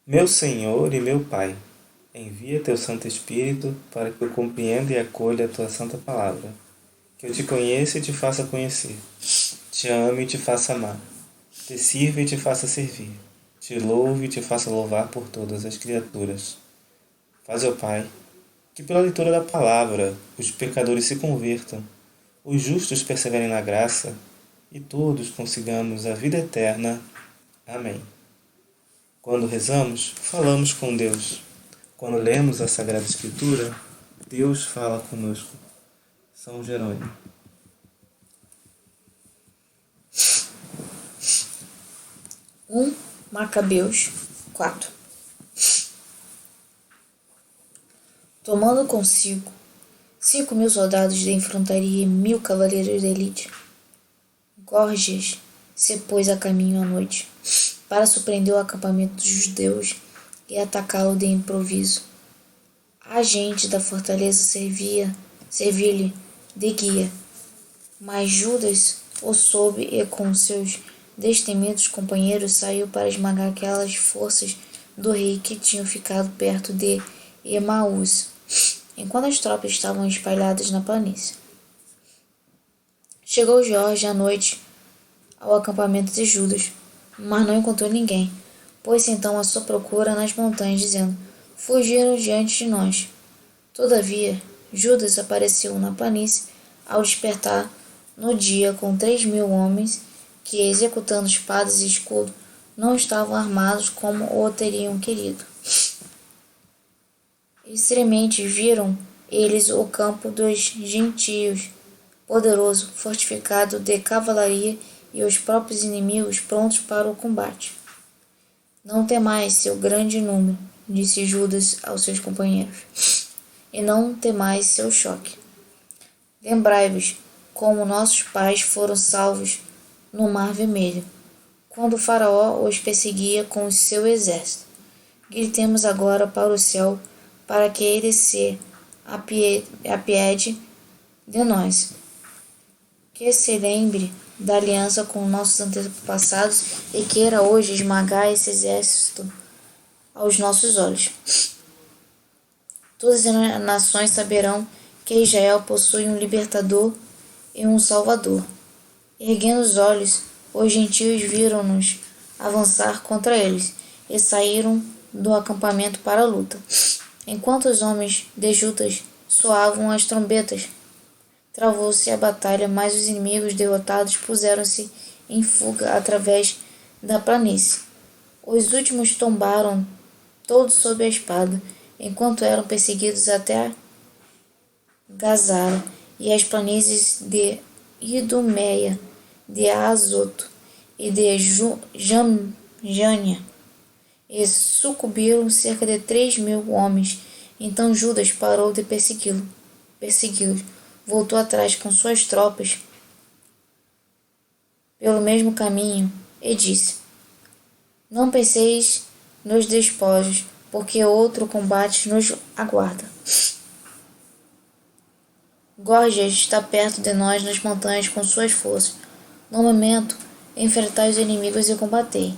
Meu Senhor e meu Pai, envia teu Santo Espírito para que eu compreenda e acolha a tua santa palavra, que eu te conheça e te faça conhecer, te ame e te faça amar, te sirva e te faça servir, te louve e te faça louvar por todas as criaturas. Faz, ó Pai, que pela leitura da palavra os pecadores se convertam, os justos perseverem na graça e todos consigamos a vida eterna. Amém. Quando rezamos, falamos com Deus. Quando lemos a Sagrada Escritura, Deus fala conosco. São Jerônimo. Macabeus 4. Tomando consigo 5.000 soldados de infantaria e 1.000 cavaleiros de elite, Gorgias se pôs a caminho à noite para surpreender o acampamento dos judeus e atacá-lo de improviso. A gente da fortaleza servia-lhe de guia, mas Judas o soube e com seus destemidos companheiros saiu para esmagar aquelas forças do rei que tinham ficado perto de Emaús, enquanto as tropas estavam espalhadas na planície. Chegou Jorge à noite ao acampamento de Judas, mas não encontrou ninguém. Pôs-se então à sua procura nas montanhas, dizendo: fugiram diante de nós. Todavia, Judas apareceu na planície ao despertar no dia com 3.000 homens que, executando espadas e escudo, não estavam armados como o teriam querido. Extremamente viram eles o campo dos gentios, poderoso, fortificado de cavalaria, e os próprios inimigos prontos para o combate. Não temais seu grande número, disse Judas aos seus companheiros, e não temais seu choque. Lembrai-vos como nossos pais foram salvos no Mar Vermelho, quando o faraó os perseguia com o seu exército. Gritemos agora para o céu, para que ele se apiede de nós, que se lembre da aliança com nossos antepassados e queira hoje esmagar esse exército aos nossos olhos. Todas as nações saberão que Israel possui um libertador e um salvador. Erguendo os olhos, os gentios viram-nos avançar contra eles e saíram do acampamento para a luta. Enquanto os homens de Judas soavam as trombetas, travou-se a batalha, mas os inimigos derrotados puseram-se em fuga através da planície. Os últimos tombaram todos sob a espada, enquanto eram perseguidos até Gazara e as planícies de Idumeia, de Azoto e de Jânia, e sucumbiram cerca de 3.000 homens. Então Judas parou de persegui-los, voltou atrás com suas tropas pelo mesmo caminho e disse: não penseis nos despojos, porque outro combate nos aguarda. Gorgias está perto de nós nas montanhas com suas forças. No momento, enfrentai os inimigos e combatei.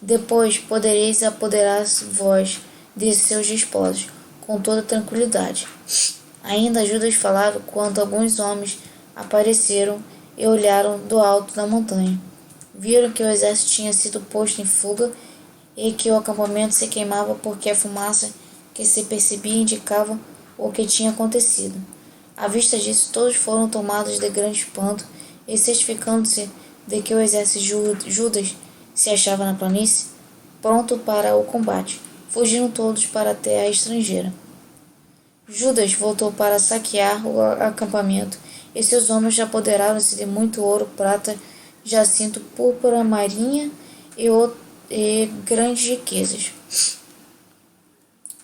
Depois podereis apoderar-vos de seus despojos com toda tranquilidade. Ainda Judas falava quando alguns homens apareceram e olharam do alto da montanha. Viram que o exército tinha sido posto em fuga e que o acampamento se queimava, porque a fumaça que se percebia indicava o que tinha acontecido. À vista disso, todos foram tomados de grande espanto e, certificando-se de que o exército de Judas se achava na planície, pronto para o combate, fugiram todos para a terra estrangeira. Judas voltou para saquear o acampamento, e seus homens apoderaram-se de muito ouro, prata, jacinto, púrpura, marinha e grandes riquezas.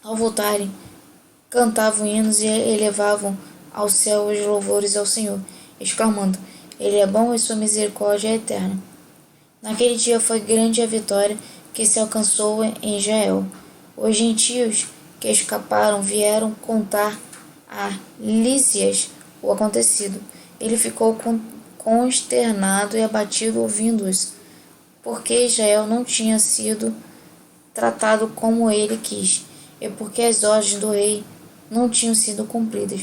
Ao voltarem, cantavam hinos e elevavam ao céu os louvores ao Senhor, exclamando: Ele é bom e sua misericórdia é eterna. Naquele dia foi grande a vitória que se alcançou em Israel. Os gentios que escaparam vieram contar a Lísias o acontecido. Ele ficou consternado e abatido ouvindo-os, porque Israel não tinha sido tratado como ele quis, e porque as ordens do rei não tinham sido cumpridas.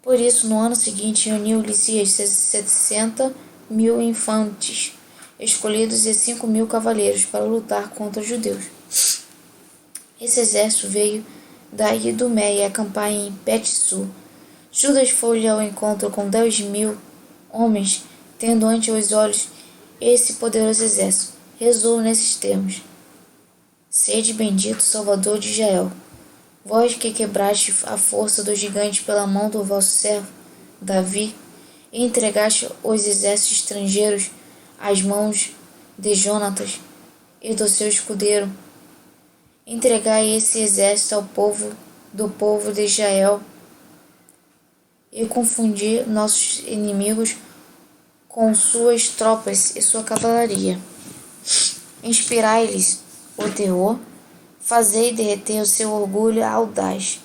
Por isso, no ano seguinte, reuniu Lisias 60.000 infantes escolhidos e 5.000 cavaleiros para lutar contra os judeus. Esse exército veio da Idumeia acampar em Bet-Sur. Judas foi ao encontro com 10.000 homens, tendo ante os olhos esse poderoso exército. Rezou nesses termos: Sede bendito, Salvador de Israel, vós que quebraste a força do gigante pela mão do vosso servo Davi, e entregaste os exércitos estrangeiros às mãos de Jonatas e do seu escudeiro. Entregai esse exército ao povo de Israel, e confundi nossos inimigos com suas tropas e sua cavalaria. Inspirai-lhes o terror, fazei derreter o seu orgulho audaz,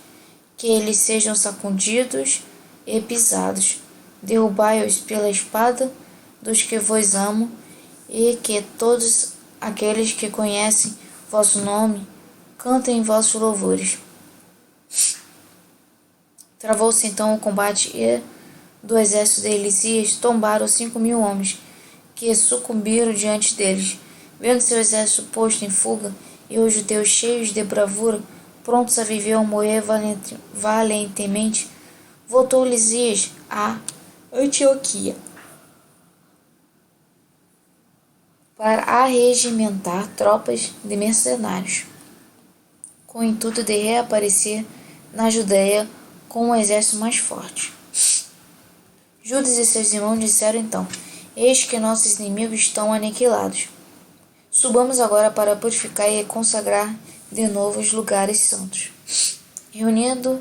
que eles sejam sacudidos e pisados. Derrubai-os pela espada dos que vos amam, e que todos aqueles que conhecem vosso nome cantem vossos louvores. Travou-se então o combate, e do exército de Lisias tombaram 5.000 homens, que sucumbiram diante deles. Vendo seu exército posto em fuga, e os judeus cheios de bravura, prontos a viver ou morrer valentemente, voltou Lisias a Antioquia para arregimentar tropas de mercenários, com o intuito de reaparecer na Judéia com um exército mais forte. Judas e seus irmãos disseram então: Eis que nossos inimigos estão aniquilados. Subamos agora para purificar e consagrar de novo os lugares santos. Reunido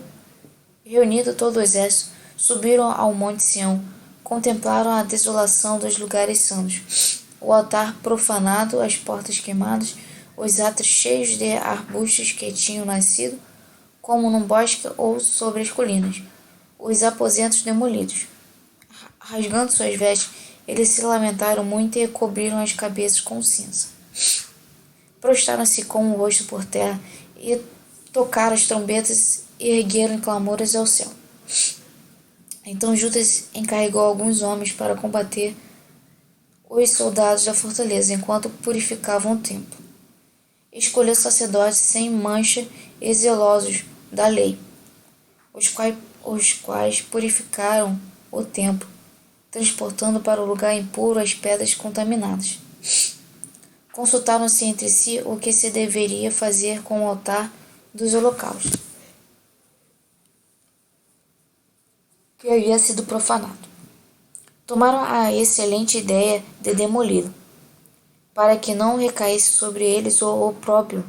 todo o exército, subiram ao monte Sião, contemplaram a desolação dos lugares santos, o altar profanado, as portas queimadas, os átrios cheios de arbustos que tinham nascido, como num bosque ou sobre as colinas, os aposentos demolidos. Rasgando suas vestes, eles se lamentaram muito e cobriram as cabeças com cinza. Prostraram-se com o rosto por terra e tocaram as trombetas e ergueram clamores ao céu. Então Judas encarregou alguns homens para combater os soldados da fortaleza, enquanto purificavam o templo. Escolheu sacerdotes sem mancha e zelosos da lei, os quais purificaram o templo, transportando para o lugar impuro as pedras contaminadas. Consultaram-se entre si o que se deveria fazer com o altar dos holocaustos, que havia sido profanado. Tomaram a excelente ideia de demoli-lo, para que não recaísse sobre eles o opróbrio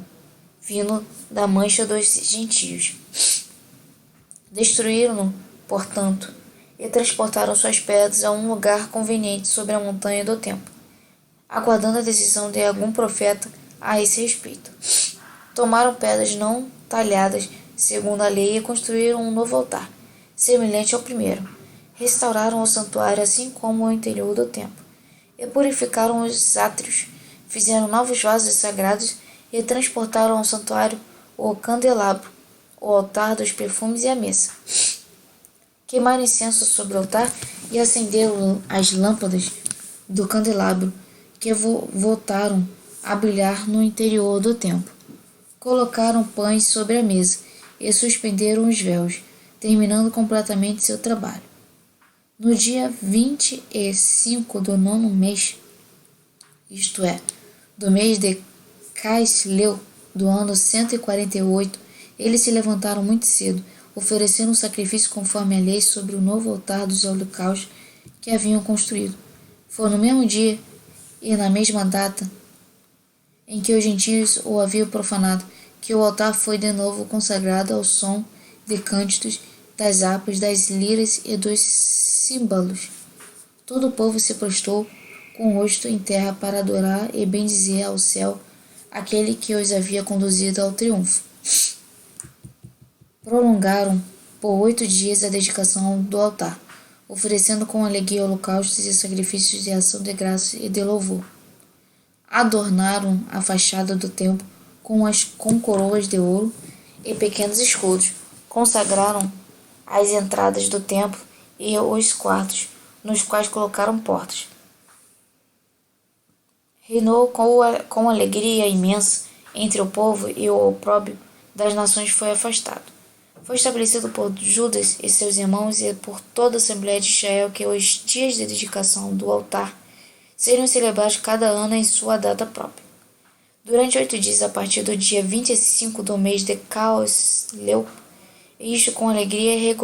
vindo da mancha dos gentios. Destruíram-no, portanto, e transportaram suas pedras a um lugar conveniente sobre a montanha do templo, aguardando a decisão de algum profeta a esse respeito. Tomaram pedras não talhadas segundo a lei e construíram um novo altar, semelhante ao primeiro. Restauraram o santuário assim como o interior do templo, e purificaram os átrios, fizeram novos vasos sagrados e transportaram ao santuário o candelabro, o altar dos perfumes e a mesa. Queimaram incenso sobre o altar e acenderam as lâmpadas do candelabro, que voltaram a brilhar no interior do templo. Colocaram pães sobre a mesa e suspenderam os véus, terminando completamente seu trabalho. No dia 25 do 9º mês, isto é, do mês de Casleu, do ano 148, eles se levantaram muito cedo, ofereceram um sacrifício conforme a lei sobre o novo altar dos holocaustos que haviam construído. Foi no mesmo dia e na mesma data em que os gentios o haviam profanado, que o altar foi de novo consagrado ao som de cânticos, das harpas, das liras e dos símbolos. Todo o povo se prostrou com o rosto em terra para adorar e bendizer ao céu aquele que os havia conduzido ao triunfo. Prolongaram por 8 dias a dedicação do altar, oferecendo com alegria holocaustos e sacrifícios de ação de graça e de louvor. adornaram a fachada do templo com coroas de ouro e pequenos escudos. Consagraram as entradas do templo e os quartos, nos quais colocaram portas. Reinou com alegria imensa entre o povo, e o opróbrio das nações foi afastado. Foi estabelecido por Judas e seus irmãos e por toda a Assembleia de Israel que os dias de dedicação do altar seriam celebrados cada ano em sua data própria. Durante 8 dias, a partir do dia 25 do mês de Caosleu, isto com alegria e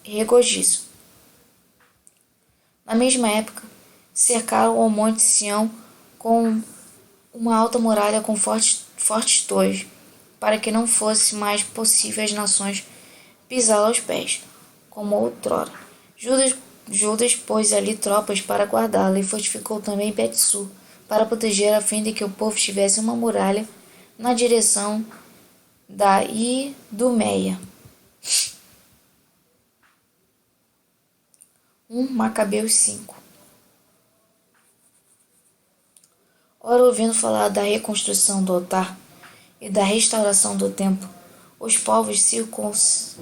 regozijo. Na mesma época, cercaram o Monte Sião com uma alta muralha com fortes torres, para que não fosse mais possível às nações pisá-la aos pés, como outrora. Judas pôs ali tropas para guardá-la e fortificou também Bet-Sur, para proteger a fim de que o povo tivesse uma muralha na direção da Idumeia. 1 Macabeus 5. Ora, ouvindo falar da reconstrução do altar e da restauração do templo, os povos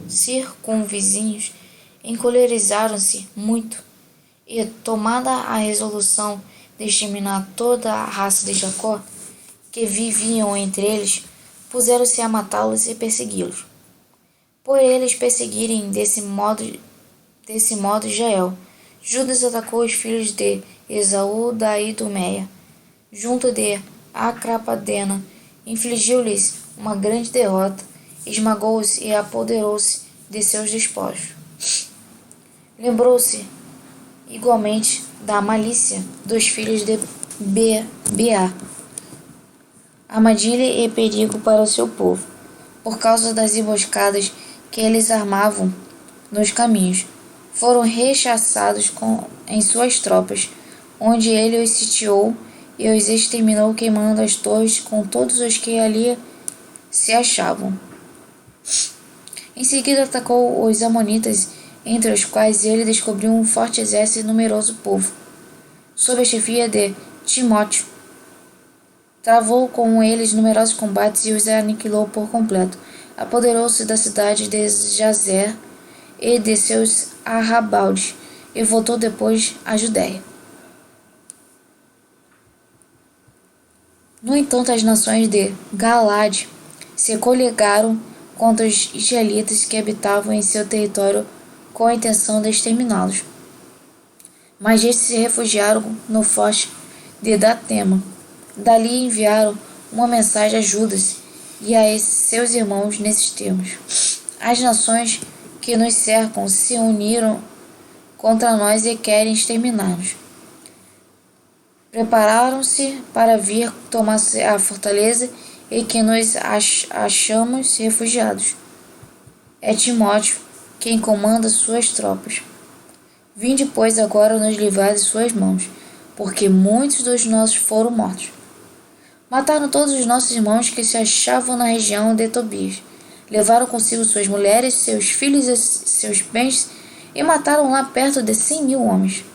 circunvizinhos encolerizaram-se muito e, tomada a resolução de exterminar toda a raça de Jacó, que viviam entre eles, puseram-se a matá-los e persegui-los. Por eles perseguirem desse modo Israel, Judas atacou os filhos de Esaú da Idumeia, junto de Acrapadena, infligiu-lhes uma grande derrota, esmagou-os e apoderou-se de seus despojos. Lembrou-se igualmente da malícia dos filhos de Beá, armadilha e perigo para o seu povo, por causa das emboscadas que eles armavam nos caminhos. Foram rechaçados em suas tropas, onde ele os sitiou e os exterminou, queimando as torres com todos os que ali se achavam. Em seguida atacou os amonitas, entre os quais ele descobriu um forte exército e numeroso povo. Sob a chefia de Timóteo, travou com eles numerosos combates e os aniquilou por completo. Apoderou-se da cidade de Jazer e de seus arrabaldes, e voltou depois à Judéia. No entanto, as nações de Galaade se coligaram contra os israelitas que habitavam em seu território com a intenção de exterminá-los. Mas estes se refugiaram no forte de Datema. Dali enviaram uma mensagem a Judas e a seus irmãos nesses termos: as nações que nos cercam se uniram contra nós e querem exterminar-nos. Prepararam-se para vir tomar a fortaleza e que nos achamos refugiados. É Timóteo quem comanda suas tropas. Vinde, pois, agora nos livrar de suas mãos, porque muitos dos nossos foram mortos. Mataram todos os nossos irmãos que se achavam na região de Tobias. Levaram consigo suas mulheres, seus filhos e seus bens, e mataram lá perto de 100.000 homens.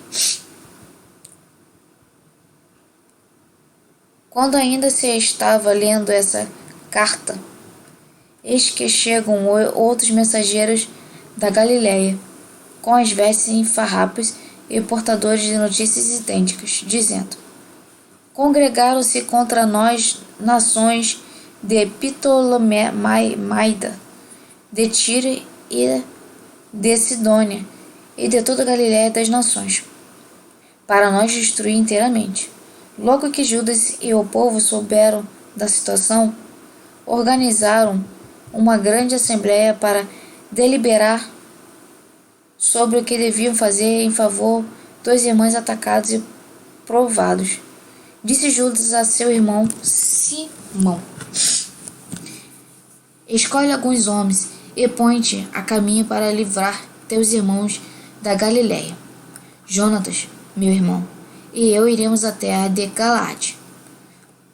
Quando ainda se estava lendo essa carta, eis que chegam outros mensageiros da Galiléia, com as vestes em farrapos e portadores de notícias idênticas, dizendo: congregaram-se contra nós nações de Ptolemaida, de Tiro e de Sidônia, e de toda a Galiléia das nações, para nós destruir inteiramente. Logo que Judas e o povo souberam da situação, organizaram uma grande assembleia para deliberar sobre o que deviam fazer em favor dos irmãos atacados e provados. Disse Judas a seu irmão Simão: escolhe alguns homens e põe-te a caminho para livrar teus irmãos da Galiléia. Jonatas, meu irmão, e eu iremos à terra de Galaade.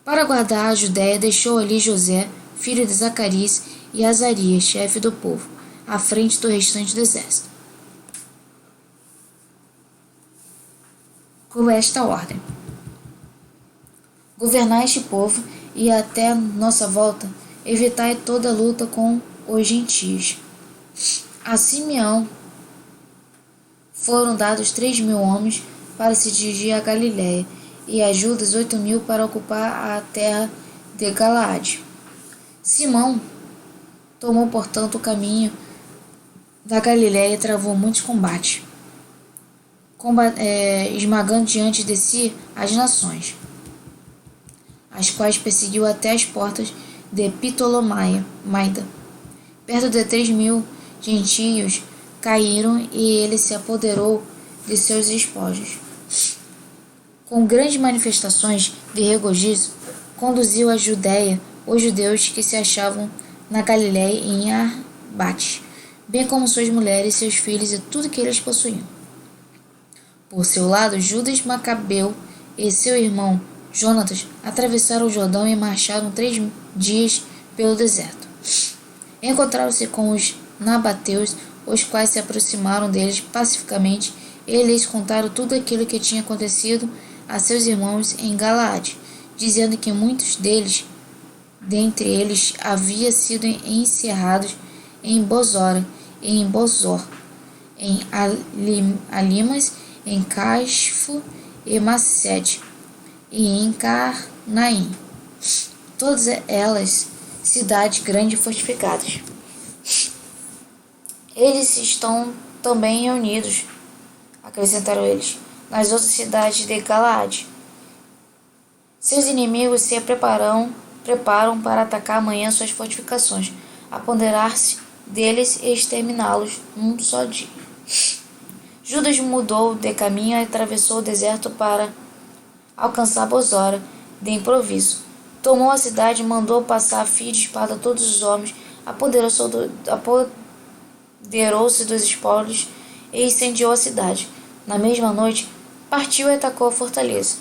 Para guardar a Judéia, deixou ali José, filho de Zacarias, e Azarias, chefe do povo, à frente do restante do exército. Com esta ordem: Governai este povo, e até nossa volta, evitai toda luta com os gentios. A Simeão foram dados 3.000 homens para se dirigir a Galiléia, e a Judas 8.000 para ocupar a terra de Galaade. Simão tomou, portanto, o caminho da Galiléia e travou muitos combates, esmagando diante de si as nações, as quais perseguiu até as portas de Ptolomaida. Perto de 3.000 gentios caíram e ele se apoderou de seus despojos. Com grandes manifestações de regozijo, conduziu à Judéia os judeus que se achavam na Galiléia e em Arbate, bem como suas mulheres, seus filhos e tudo que eles possuíam. Por seu lado, Judas Macabeu e seu irmão Jonatas atravessaram o Jordão e marcharam 3 dias pelo deserto. Encontraram-se com os nabateus, os quais se aproximaram deles pacificamente e lhes contaram tudo aquilo que tinha acontecido a seus irmãos em Galaade, dizendo que muitos deles, dentre eles, haviam sido encerrados em Bozora, em Bozor, em Alimas, em Casfo e Macede, e em Carnaim, todas elas cidades grandes e fortificadas. Eles estão também reunidos, acrescentaram eles, nas outras cidades de Galaade. Seus inimigos se preparam para atacar amanhã suas fortificações, apoderar-se deles e exterminá-los num só dia. Judas mudou de caminho e atravessou o deserto para alcançar Bozora de improviso. Tomou a cidade e mandou passar a fio de espada todos os homens, apoderou-se dos espólios e incendiou a cidade. Na mesma noite, partiu e atacou a fortaleza.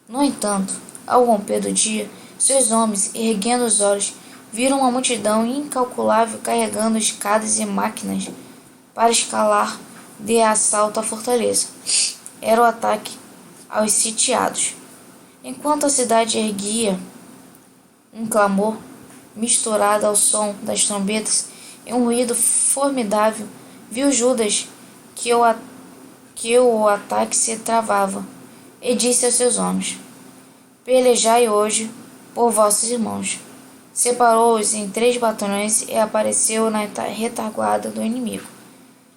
No entanto, ao romper do dia, seus homens, erguendo os olhos, viram uma multidão incalculável carregando escadas e máquinas para escalar de assalto à fortaleza. Era o ataque aos sitiados. Enquanto a cidade erguia um clamor misturado ao som das trombetas e um ruído formidável, viu Judas que o ataque se travava e disse aos seus homens: pelejai hoje por vossos irmãos. Separou-os em 3 batalhões e apareceu na retaguarda do inimigo,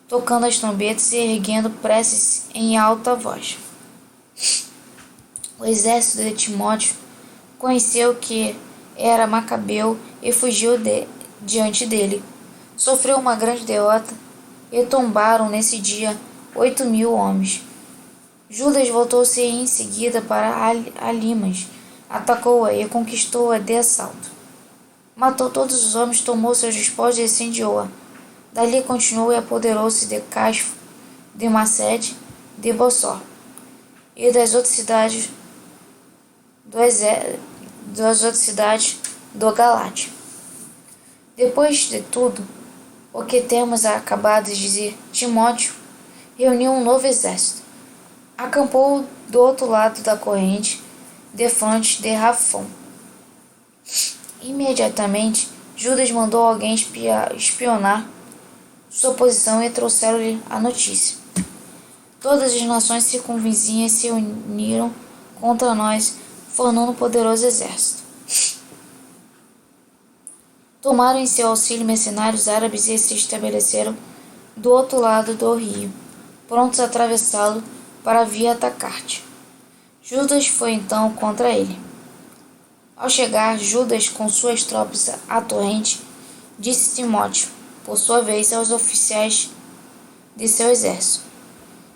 tocando as trombetas e erguendo preces em alta voz. O exército de Timóteo conheceu que era Macabeu e fugiu diante dele. Sofreu uma grande derrota e tombaram nesse dia 8.000 homens. Judas voltou-se em seguida para Alimas, atacou-a e conquistou-a de assalto. Matou todos os homens, tomou seus despojos e incendiou-a. Dali continuou e apoderou-se de Casfo, de Macede, de Bozor e das outras cidades do Galaade. Depois de tudo o que temos acabado de dizer, Timóteo reuniu um novo exército. Acampou do outro lado da corrente, defronte de Rafon. Imediatamente, Judas mandou alguém espionar sua posição e trouxeram-lhe a notícia. Todas as nações circunvizinhas se uniram contra nós, formando um poderoso exército. Tomaram em seu auxílio mercenários árabes e se estabeleceram do outro lado do rio, prontos a atravessá-lo para vir atacar-te. Judas foi então contra ele. Ao chegar Judas com suas tropas à torrente, disse Timóteo, por sua vez, aos oficiais de seu exército: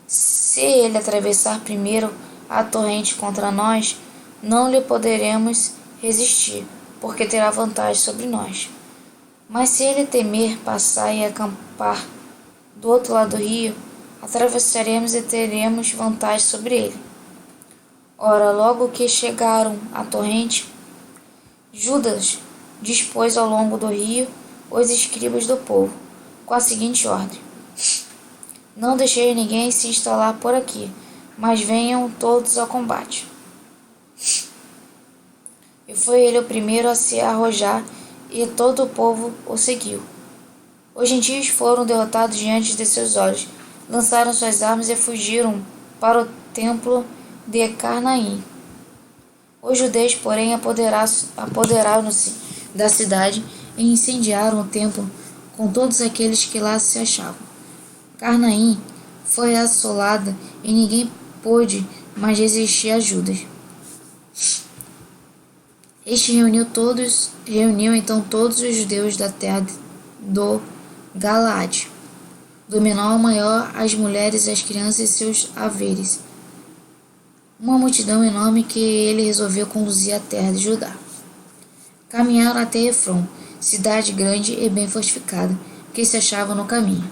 se ele atravessar primeiro a torrente contra nós, não lhe poderemos resistir, porque terá vantagem sobre nós. Mas se ele temer passar e acampar do outro lado do rio, atravessaremos e teremos vantagem sobre ele. Ora, logo que chegaram à torrente, Judas dispôs ao longo do rio os escribas do povo, com a seguinte ordem: não deixei ninguém se instalar por aqui, mas venham todos ao combate. e foi ele o primeiro a se arrojar, e todo o povo o seguiu. Os gentios foram derrotados diante de seus olhos, lançaram suas armas e fugiram para o templo de Carnaim. Os judeus, porém, apoderaram-se da cidade e incendiaram o templo com todos aqueles que lá se achavam. Carnaim foi assolada e ninguém pôde mais resistir a Judas. Este reuniu então todos os judeus da terra do Galaade, do menor ao maior, as mulheres, as crianças e seus haveres. Uma multidão enorme que ele resolveu conduzir à terra de Judá. Caminharam até Efron, cidade grande e bem fortificada, que se achava no caminho.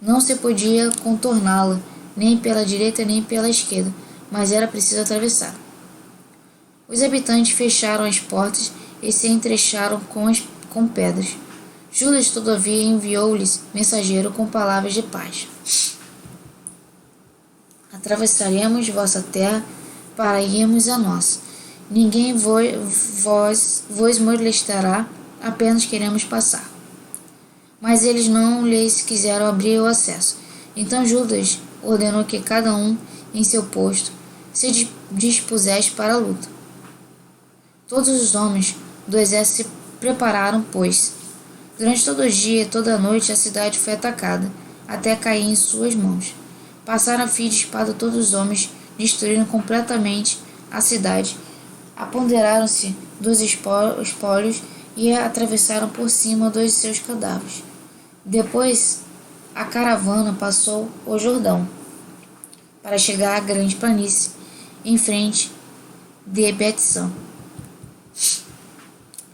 Não se podia contorná-la, nem pela direita nem pela esquerda, mas era preciso atravessar. Os habitantes fecharam as portas e se entrecharam com pedras. Judas, todavia, enviou-lhes mensageiro com palavras de paz. Atravessaremos vossa terra para irmos a nós. Ninguém vos molestará, apenas queremos passar. Mas eles não lhes quiseram abrir o acesso. Então Judas ordenou que cada um, em seu posto, se dispusesse para a luta. Todos os homens do exército se prepararam, pois, durante todo o dia e toda a noite a cidade foi atacada, até cair em suas mãos. Passaram a fio de espada todos os homens, destruíram completamente a cidade, apoderaram-se dos espólios e atravessaram por cima dos seus cadáveres. Depois, a caravana passou o Jordão, para chegar à grande planície, em frente de Betsã.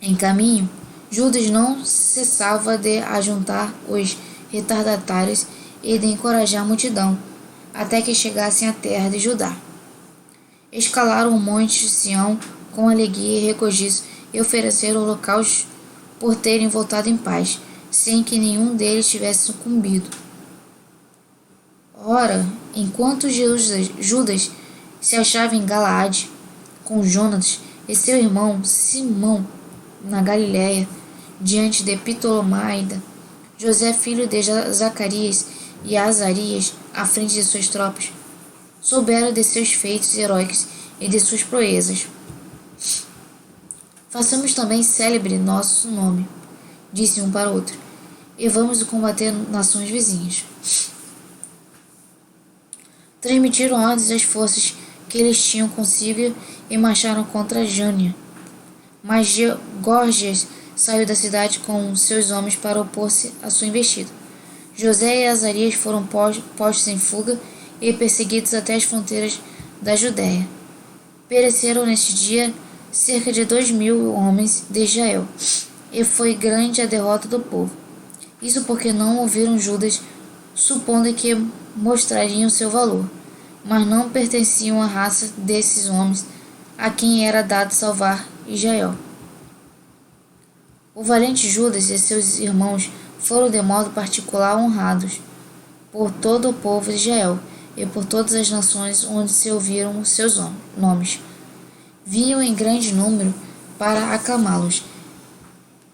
Em caminho, Judas não cessava de ajuntar os retardatários e de encorajar a multidão, até que chegassem à terra de Judá. Escalaram o monte de Sião com alegria e regozijos e ofereceram holocaustos por terem voltado em paz, sem que nenhum deles tivesse sucumbido. Ora, enquanto Judas se achava em Galaade, com Jonas e seu irmão Simão na Galiléia, diante de Ptolomaida, José, filho de Zacarias, e Azarias, à frente de suas tropas, souberam de seus feitos heróicos e de suas proezas. Façamos também célebre nosso nome, disse um para outro, e vamos combater nações vizinhas. Transmitiram ordens às forças que eles tinham consigo e marcharam contra Jânia. Mas Gorgias saiu da cidade com seus homens para opor-se à sua investida. José e Azarias foram postos em fuga e perseguidos até as fronteiras da Judéia. Pereceram neste dia cerca de 2.000 homens de Israel, e foi grande a derrota do povo. Isso porque não ouviram Judas, supondo que mostrariam seu valor, mas não pertenciam à raça desses homens, a quem era dado salvar Israel. O valente Judas e seus irmãos foram de modo particular honrados por todo o povo de Israel e por todas as nações onde se ouviram seus nomes. Vinham em grande número para aclamá-los.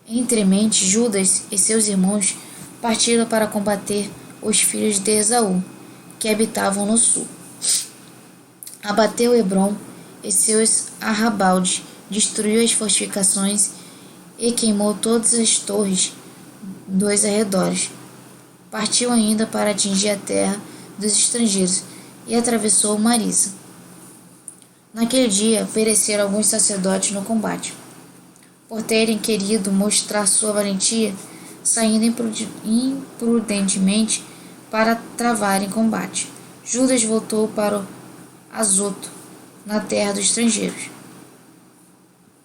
Entremente, Judas e seus irmãos partiram para combater os filhos de Esaú, que habitavam no sul. Abateu Hebrom e seus arrabaldes, destruiu as fortificações e queimou todas as torres dos arredores. Partiu ainda para atingir a terra dos estrangeiros e atravessou Marisa. Naquele dia pereceram alguns sacerdotes no combate, por terem querido mostrar sua valentia, saindo imprudentemente para travarem combate. Judas voltou para o Azoto, na terra dos estrangeiros.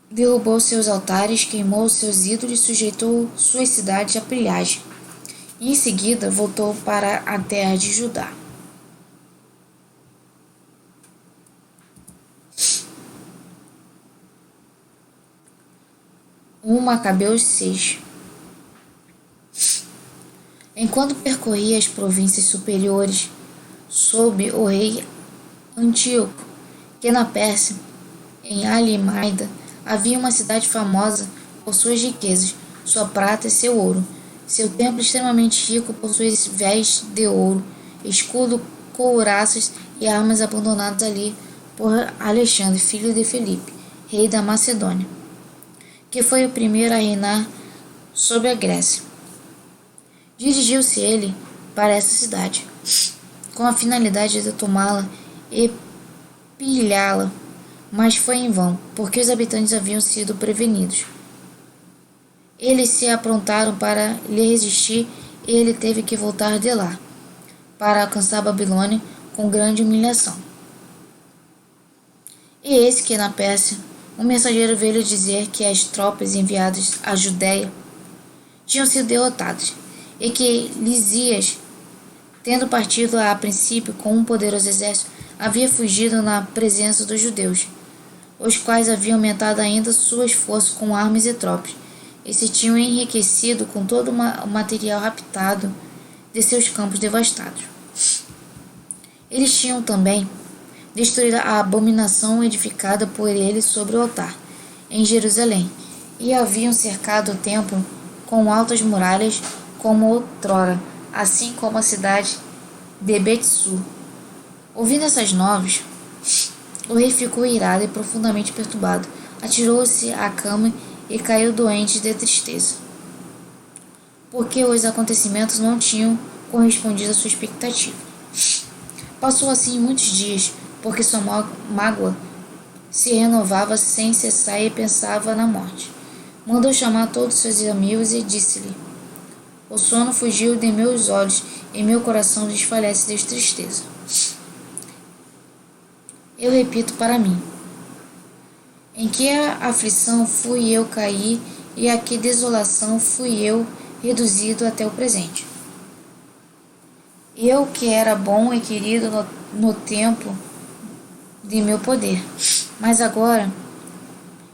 Derrubou seus altares, queimou seus ídolos e sujeitou suas cidades à pilhagem. E em seguida voltou para a terra de Judá. Macabeus 6. Enquanto percorria as províncias superiores, sob o rei Antíoco, que na Pérsia, em Alimaida, havia uma cidade famosa por suas riquezas, sua prata e seu ouro. Seu templo extremamente rico por suas véis de ouro, escudo, couraças e armas abandonadas ali por Alexandre, filho de Filipe, rei da Macedônia, que foi o primeiro a reinar sobre a Grécia. Dirigiu-se ele para essa cidade, com a finalidade de tomá-la e pilhá-la, mas foi em vão, porque os habitantes haviam sido prevenidos. Eles se aprontaram para lhe resistir e ele teve que voltar de lá, para alcançar a Babilônia com grande humilhação. E eis que na Pérsia, um mensageiro veio dizer que as tropas enviadas à Judéia tinham sido derrotadas, e que Lisias, tendo partido a princípio com um poderoso exército, havia fugido na presença dos judeus, os quais haviam aumentado ainda suas forças com armas e tropas, e se tinham enriquecido com todo o material raptado de seus campos devastados. Eles tinham também destruído a abominação edificada por ele sobre o altar, em Jerusalém, e haviam cercado o templo com altas muralhas, como outrora, assim como a cidade de Bet-sur. Ouvindo essas novas, o rei ficou irado e profundamente perturbado, atirou-se à cama e caiu doente de tristeza, porque os acontecimentos não tinham correspondido à sua expectativa. Passou assim muitos dias, porque sua mágoa se renovava sem cessar e pensava na morte. Mandou chamar todos seus amigos e disse-lhe: o sono fugiu de meus olhos e meu coração desfalece de tristeza. Eu repito para mim: em que aflição fui eu cair e a que desolação fui eu reduzido até o presente. Eu que era bom e querido no tempo de meu poder, mas agora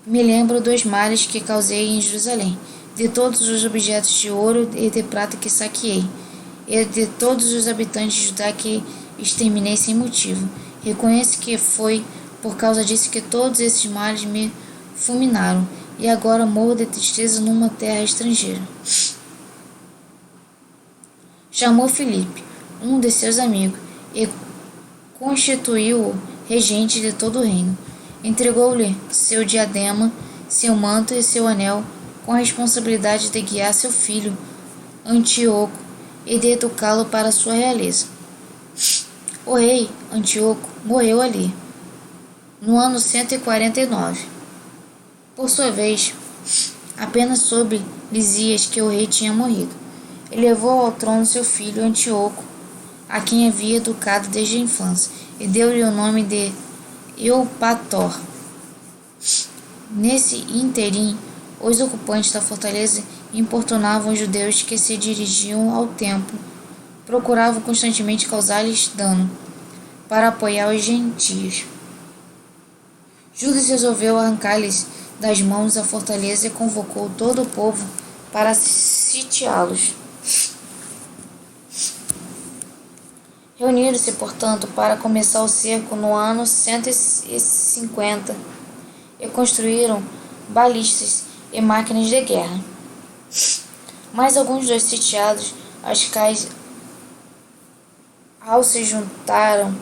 me lembro dos males que causei em Jerusalém, de todos os objetos de ouro e de prata que saqueei, e de todos os habitantes de Judá que exterminei sem motivo. Reconheço que foi por causa disso que todos esses males me fulminaram, e agora morro de tristeza numa terra estrangeira. Chamou Filipe, um de seus amigos, e constituiu-o regente de todo o reino. Entregou-lhe seu diadema, seu manto e seu anel, com a responsabilidade de guiar seu filho Antíoco e de educá-lo para sua realeza. O rei Antíoco morreu ali, no ano 149. Por sua vez, apenas soube Lisias que o rei tinha morrido. Ele levou ao trono seu filho Antíoco, a quem havia educado desde a infância, e deu-lhe o nome de Eupator. Nesse ínterim, os ocupantes da fortaleza importunavam os judeus que se dirigiam ao templo, procuravam constantemente causar-lhes dano, para apoiar os gentios. Judas resolveu arrancar-lhes das mãos a fortaleza e convocou todo o povo para sitiá-los. Reuniram-se, portanto, para começar o cerco no ano 150 e construíram balistas e máquinas de guerra. Mas alguns dos sitiados, ao se juntaram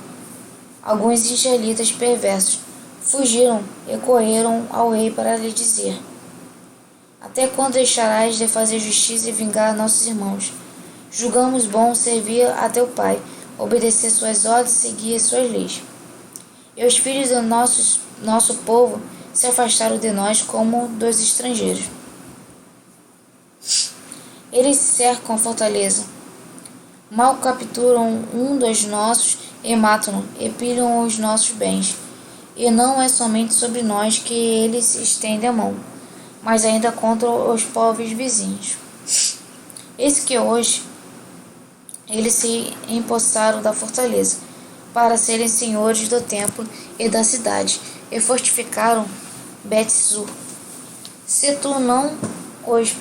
alguns israelitas perversos, fugiram e correram ao rei para lhe dizer: até quando deixarás de fazer justiça e vingar nossos irmãos? Julgamos bom servir a teu pai, obedecer suas ordens e seguir suas leis. E os filhos do nosso povo se afastaram de nós como dos estrangeiros. Eles cercam a fortaleza, mal capturam um dos nossos e matam-no, e pilham os nossos bens. E não é somente sobre nós que eles estendem a mão, mas ainda contra os povos vizinhos. Eis que hoje eles se empossaram da fortaleza, para serem senhores do templo e da cidade, e fortificaram Bet-sur. Se tu não os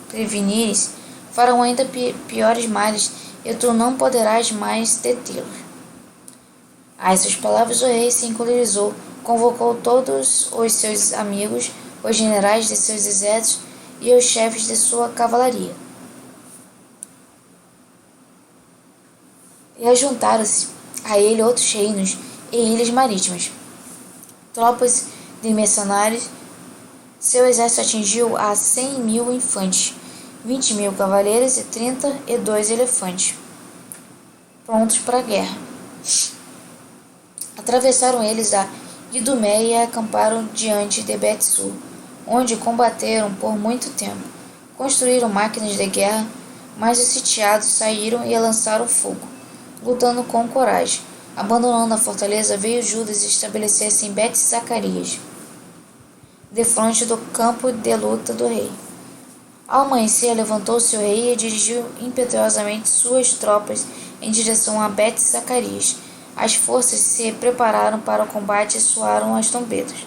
prevenires, farão ainda piores males, e tu não poderás mais detê-los. A essas palavras o rei se encolerizou convocou todos os seus amigos, os generais de seus exércitos e os chefes de sua cavalaria. E ajuntaram-se a ele outros reinos e ilhas marítimas, tropas de mercenários. Seu exército atingiu a 100.000 infantes, 20.000 cavaleiros e 32 elefantes, prontos para a guerra. Atravessaram eles a Idumeia e acamparam diante de Bet-sur, onde combateram por muito tempo. Construíram máquinas de guerra, mas os sitiados saíram e lançaram fogo, lutando com coragem. Abandonando a fortaleza, veio Judas estabelecer-se em Bet-Zacarias, defronte do campo de luta do rei. Ao amanhecer, levantou-se o rei e dirigiu impetuosamente suas tropas em direção a Bet-Zacarias. As forças se prepararam para o combate e soaram as trombetas.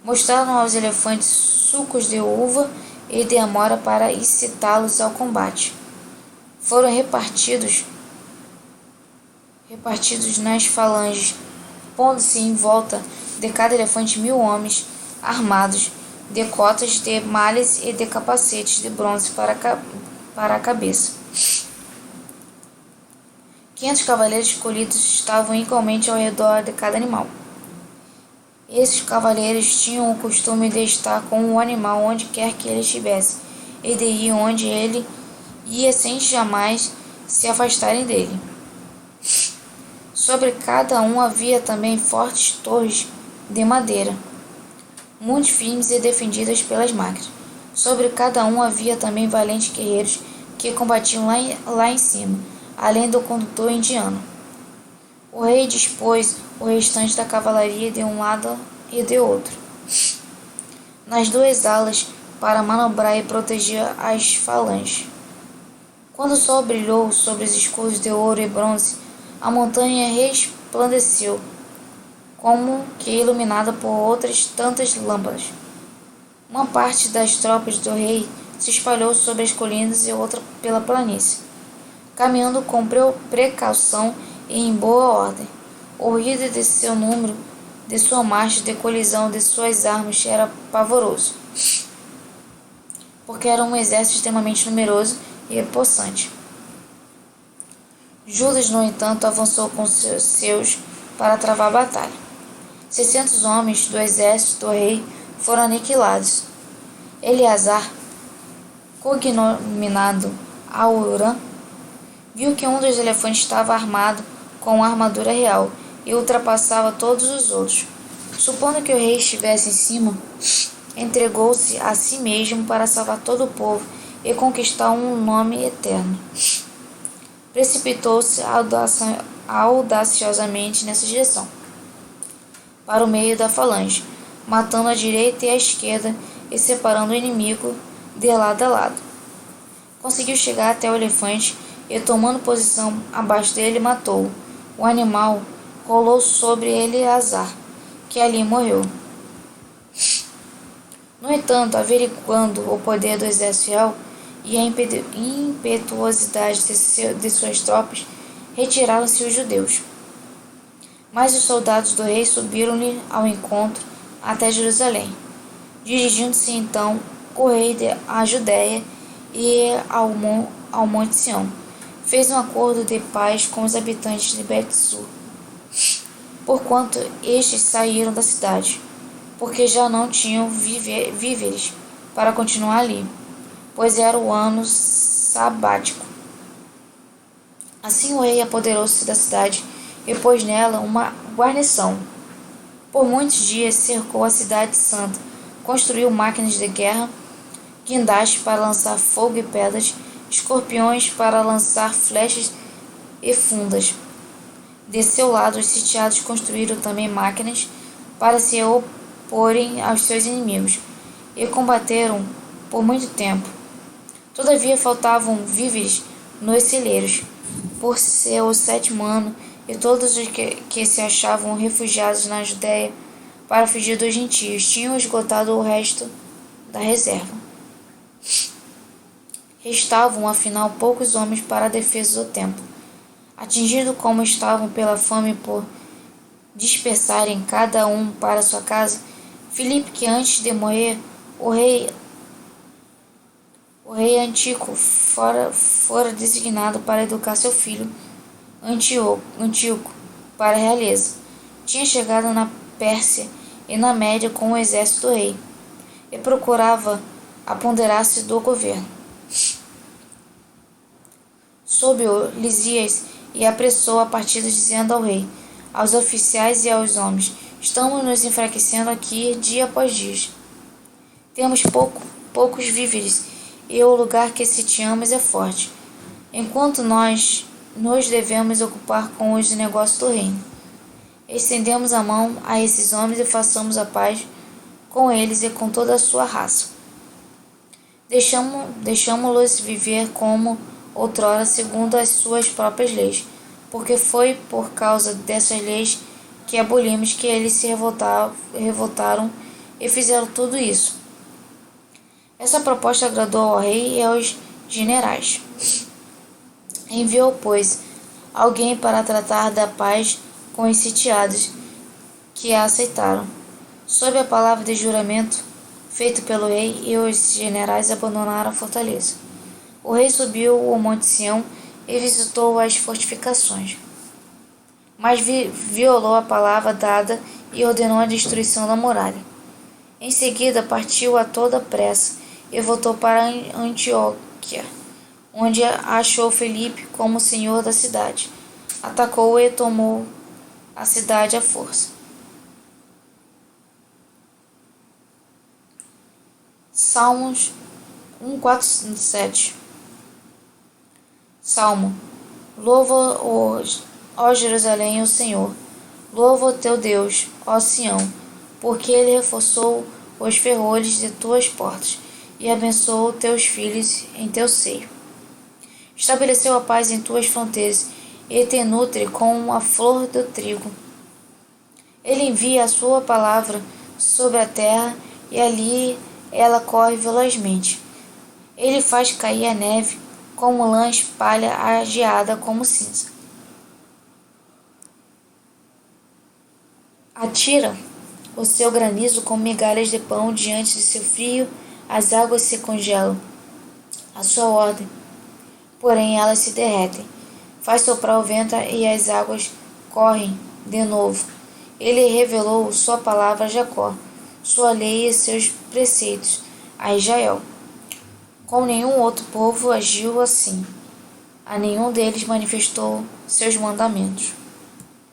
Mostraram aos elefantes sucos de uva e de amora para incitá-los ao combate. Foram repartidos nas falanges, pondo-se em volta de cada elefante 1.000 homens armados de cotas de malhas e de capacetes de bronze para a cabeça. 500 cavaleiros escolhidos estavam igualmente ao redor de cada animal. Esses cavaleiros tinham o costume de estar com o animal onde quer que ele estivesse, e de ir onde ele ia sem jamais se afastarem dele. Sobre cada um havia também fortes torres de madeira, muito firmes e defendidas pelas máquinas. Sobre cada um havia também valentes guerreiros que combatiam lá em cima, além do condutor indiano. O rei dispôs o restante da cavalaria de um lado e de outro, nas duas alas, para manobrar e proteger as falanges. Quando o sol brilhou sobre os escudos de ouro e bronze, a montanha resplandeceu, como que iluminada por outras tantas lâmpadas. Uma parte das tropas do rei se espalhou sobre as colinas e outra pela planície, caminhando com precaução e em boa ordem. O ruído de seu número, de sua marcha, de colisão de suas armas era pavoroso, porque era um exército extremamente numeroso e possante. Judas, no entanto, avançou com seus para travar a batalha. 600 homens do exército do rei foram aniquilados. Eleazar, cognominado Aurã, viu que um dos elefantes estava armado com a armadura real e ultrapassava todos os outros. Supondo que o rei estivesse em cima, entregou-se a si mesmo para salvar todo o povo e conquistar um nome eterno. Precipitou-se audaciosamente nessa direção, para o meio da falange, matando a direita e a esquerda e separando o inimigo de lado a lado. Conseguiu chegar até o elefante e, tomando posição abaixo dele, matou-o. O animal rolou sobre Eleazar, que ali morreu. No entanto, averiguando o poder do exército real e a impetuosidade de suas tropas, retiraram-se os judeus. Mas os soldados do rei subiram-lhe ao encontro até Jerusalém. Dirigindo-se então o rei à Judéia e ao Monte Sião, fez um acordo de paz com os habitantes de Bet-sur, porquanto estes saíram da cidade, porque já não tinham víveres para continuar ali, pois era o ano sabático. Assim o rei apoderou-se da cidade e pôs nela uma guarnição. Por muitos dias cercou a cidade santa, construiu máquinas de guerra, guindastes para lançar fogo e pedras, escorpiões para lançar flechas e fundas. De seu lado, os sitiados construíram também máquinas para se oporem aos seus inimigos, e combateram por muito tempo. Todavia faltavam víveres nos celeiros, por ser o 7º ano, e todos os que se achavam refugiados na Judéia para fugir dos gentios tinham esgotado o resto da reserva. Restavam, afinal, poucos homens para a defesa do templo. Atingidos como estavam pela fome e por dispersarem cada um para sua casa, Filipe, que antes de morrer, o rei Antíoco fora designado para educar seu filho Antíoco para a realeza, tinha chegado na Pérsia e na Média com o exército do rei, e procurava apoderar-se do governo. Soube-o Lisias e apressou a partida, dizendo ao rei, aos oficiais e aos homens: estamos nos enfraquecendo aqui dia após dia. Temos poucos víveres, e o lugar que sitiamos é forte, enquanto nós nos devemos ocupar com os negócios do reino. Estendemos a mão a esses homens e façamos a paz com eles e com toda a sua raça. Deixamo-los viver como outrora, segundo as suas próprias leis, porque foi por causa dessas leis que abolimos que eles se revoltaram e fizeram tudo isso. Essa proposta agradou ao rei e aos generais. Enviou, pois, alguém para tratar da paz com os sitiados, que a aceitaram. Sob a palavra de juramento feito pelo rei, e os generais abandonaram a fortaleza. O rei subiu o monte Sião e visitou as fortificações, mas violou a palavra dada e ordenou a destruição da muralha. Em seguida partiu a toda pressa e voltou para Antioquia, onde achou Filipe como senhor da cidade. Atacou e tomou a cidade à força. Salmos 147. Salmo. Louva, ó Jerusalém, o Senhor. Louva o teu Deus, ó Sião, porque ele reforçou os ferrolhos de tuas portas e abençoou teus filhos em teu seio. Estabeleceu a paz em tuas fronteiras e te nutre com a flor do trigo. Ele envia a sua palavra sobre a terra e ali ela corre velozmente. Ele faz cair a neve como lã, espalha a geada como cinza. Atira o seu granizo como migalhas de pão diante de seu frio, as águas se congelam. A sua ordem, porém, elas se derretem. Faz soprar o vento e as águas correm de novo. Ele revelou sua palavra a Jacó, sua lei e seus preceitos a Israel. Com nenhum outro povo agiu assim. A nenhum deles manifestou seus mandamentos.